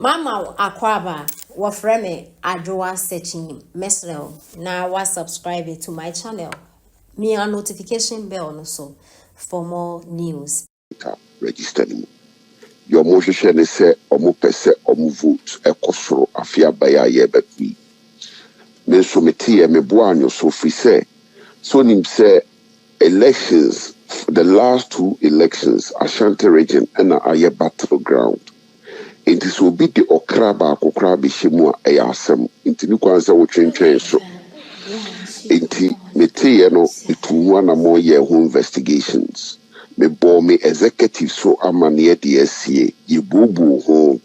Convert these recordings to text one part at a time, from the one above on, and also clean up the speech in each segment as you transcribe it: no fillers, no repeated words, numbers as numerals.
Mama Akwaba, wa frame Adjoa searching Mesrel. Now was subscribe to my channel. Me a notification bell also for more news. Register him. Your motion say omu pese omu vote ekosoro afia baya yebepi. Men so meti me boanyo so free say. So nim say elections, the last two elections, Ashanti region and aye battleground. It is will be the okraba kokrabi shimwa ayasem. Inti ni kwanza wo twen so. Inti meti no itu na mo ye ho investigations. Me bɔ me executive so amane DSC yibubu ho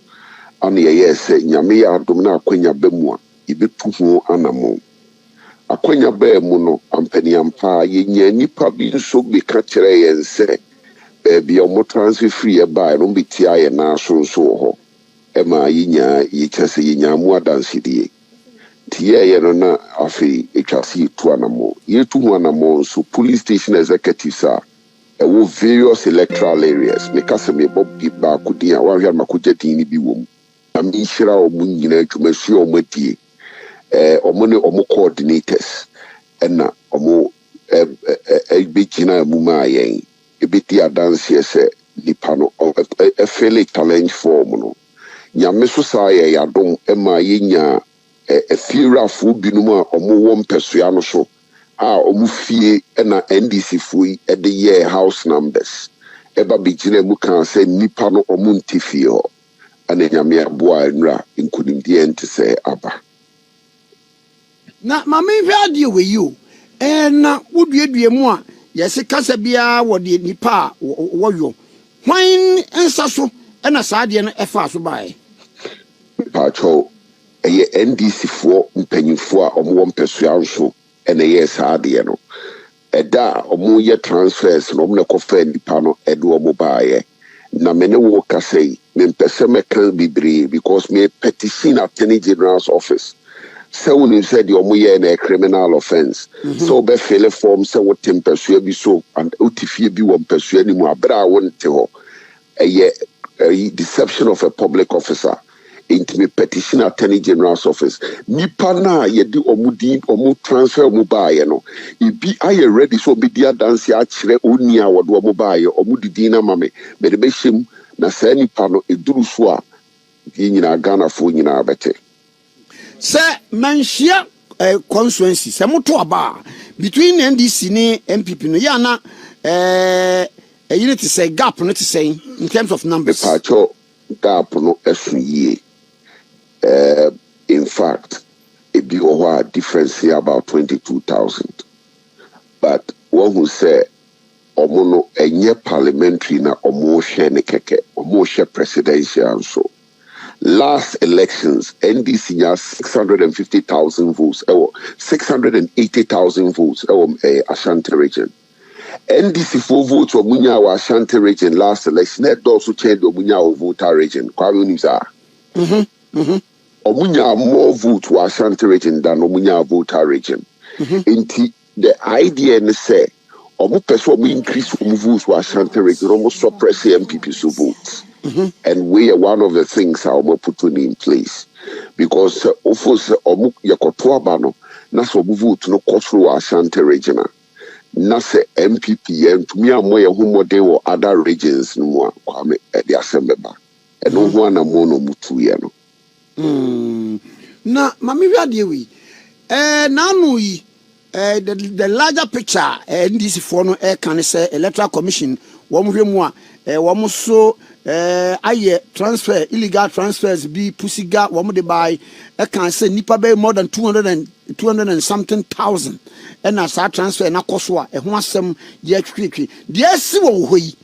ane ye se nyame ya adom na akwanya bemu a yibetu ho anamo akwanya ba mu no ampani ampa ye nya nipa bi nso bi ka kire ye nse bi o mo transfer free e ba no biti aye na so ho e ma ye nya ye kyese ye nya mu adansidi tie ye no na afi etwase tu anamo ye tu ho anamo so police station executives are various electoral areas. Because me bob ba kudia wa hwa makuja tin bi wom. Am inshira omu nyina atwumasi omati omo ne omo coordinators na omo ebegina muma yen ebeti adanse se nipa no fairly challenge form no. Nyame so sa ye yadom ema yenya efirafo binum a omo wo mpesua no so. Omufie na NDC fui e de year house numbers eba bigina mu kan say nipa no omuntifie ho ana nyame aboa nra nkunimdie ente say aba na mama hwade we you na woduedue mu a yesi kasa bia wo de nipa wo yo hwan ensa so na saade no efa so bae pa cho eye NDC fo mpanyimfo a omwo mpesua nso and yes, no. Eda omu ye transfers no mne kofe nipa no edu omu baye. Na mene woka say me mpese me kan bibiri because me petition Attorney General's office. So when you said omu ye na criminal offense. So be file form se wote mpesue bi so and utifie bi wo mpesue ni mu abra wonte ho. A deception of a public officer. Into me petition Attorney General's office. Nipa na yedi omudi omu transfer omu baye no. Ibi aye ready so be dia dance ya chire oni a wodo omu baye omudi dina mame. Mede be shim na sa nipa no eduru so a di nyina Ghana fo nyina abete. Se manhia constituency se moto aba between NDC ni MPP no ya na unity say gap no to say in terms of numbers. The pacho gap no esu ye. In fact, it be a difference here about 22,000. But one who say, Omono enye parliamentary na omo share ne keke, omo share presidential so. Last elections, NDC has 650,000 votes, 680,000 votes, Ashanti region. NDC 4 votes for Munya wa Ashanti region last election, that also changed the Munya voter region. Kwame Nisa. Omunya more vote to Ashanti region than Omunya voter region. Inti the idea is say omu person we increase votes to Ashanti region, almost suppress the MPP so votes. And we are one of the things I will put in place because offers omu yakotoa bano na so vote no kosro Ashanti region. Na se MPP and to me amoye humode or other regions no more kwame the assembly ba. And no one amono mutu ye no. Na mami hwade we nanu yi the larger picture NDC for no can say electoral commission wo mo hwemu a wo mo so aye transfer illegal transfers be pusiga wo mo de buy can say nipa be more than 200 and something thousand and as transfer na koso a ho asem ye twetwe de asi wo ho yi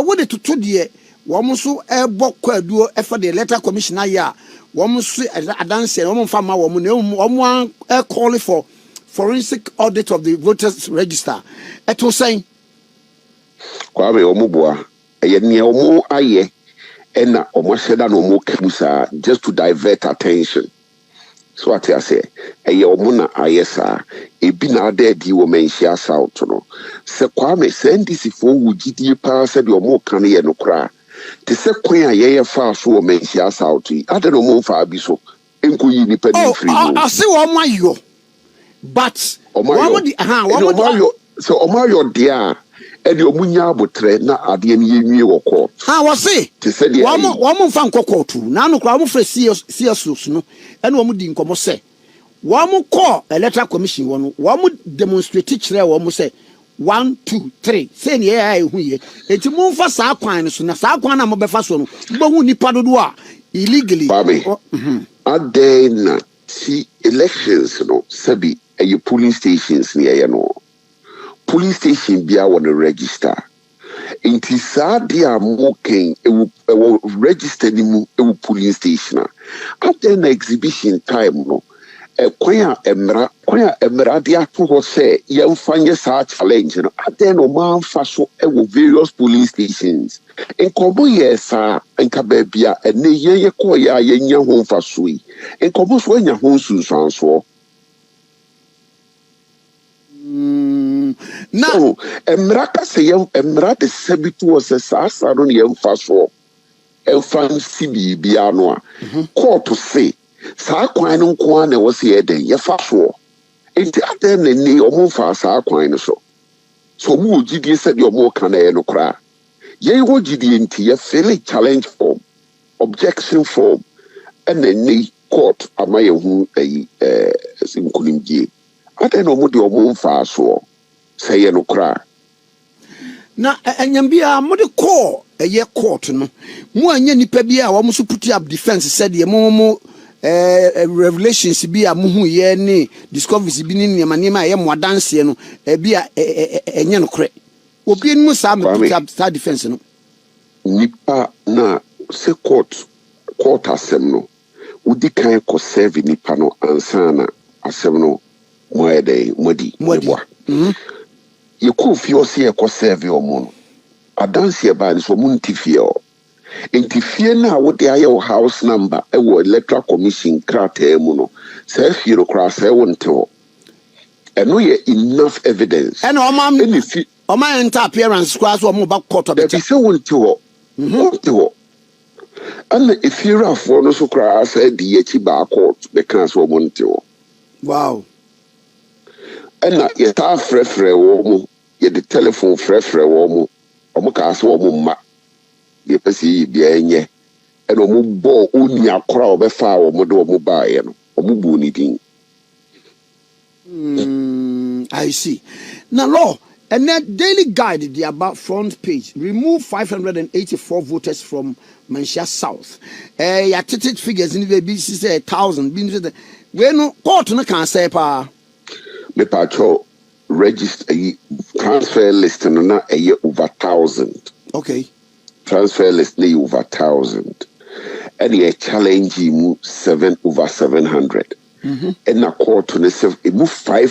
wo de toto de woman so ebo kwaduo for the electoral commission aya woman so adanse woman fama woman call for forensic audit of the voters register eto saying kwame omuboa eye omu aye ena omo sheda no omo kemusa just to divert attention. So what I say eye omu na aye sa ebi na ade di wo menhia south no se kwame se NDC fo wugidie pa se de omo kan ye no kra te se kwan a ye fa so o menhia south yi ade no mo fa bi so enko yi nipa ni free no I say one more yo but one so omayo dia e de omunya abotre na ade ne yenwie wo court was say te se de one fan court na no kra mo frɛ CS no ene wo di nkomo se one call electoral commission one demonstrate kyerɛ wo mo say 1 2 3 say ne ya ehu ye enti mo mfa saa kwan so na saa kwan na mo befa so no bo hu nipa dodo a illegally ade na si elections no sabi e polling stations ne ye no polling station bia won register enti saa dia mo ken e register ni mu e polling station ade na exhibition time no kwan emra de ato ho se ye mfanye sa challenge no ade no man fa so e various police stations enkobo ye sa enka ba bia ene ye ko ya ye nya ho mfa so yi enkobo so anya ho sunsan so na so emra ka se ye emra de sabitu o se sa no ye mfa so enfan si bia no a court say saa kwan no nko na wo se eden ye fa so enti atem na ni omo fa saa kwan no so mu ogidie se de omo ka na ye no kra ye wo gidie enti ye fill challenge form objection form and ni court amaye hu sinkulimgie atem no mu de omo fa so se ye no kra na enyambia mo de call ye court no mu anya nipa bia wo mo so put up defense said ye mo revelations bi a muhu ye ni discoveries bi ni nema ye mo dance no bi a enye no kre obi mu sa me put up that defense no nipa na se court asem no udi kan ko serve nipa no ansana asem no mo ede modi ye ko fi o se ko serve o mo no adanse ba ni so mo ntifie o entifie na wo de aye house number e wo electoral commission krata mu no se fi ro kra se wo nte eno ye enough evidence and o man enter appearance kwa so mo ba court be se wo nte ho and if you are for no so kra se di echi ba court be kan so mo nte ho wow and ye ta frefre wo mo ye the telephone frefre wo mo o mo ka so wo mo ma ye pesi bia enye e no mo bo oni akora obefa wo mo de wo mo ba ye no o mo bu ni din I see now law and that daily guide the about front page remove 584 voters from Manchester South ya ticket figures in the BC say 1000 bin we no court no can say pa me pa cho register transfer list no na over 1000 okay transfer list ni over 1000 and a challenge mu 7 over 700 and a court to move 5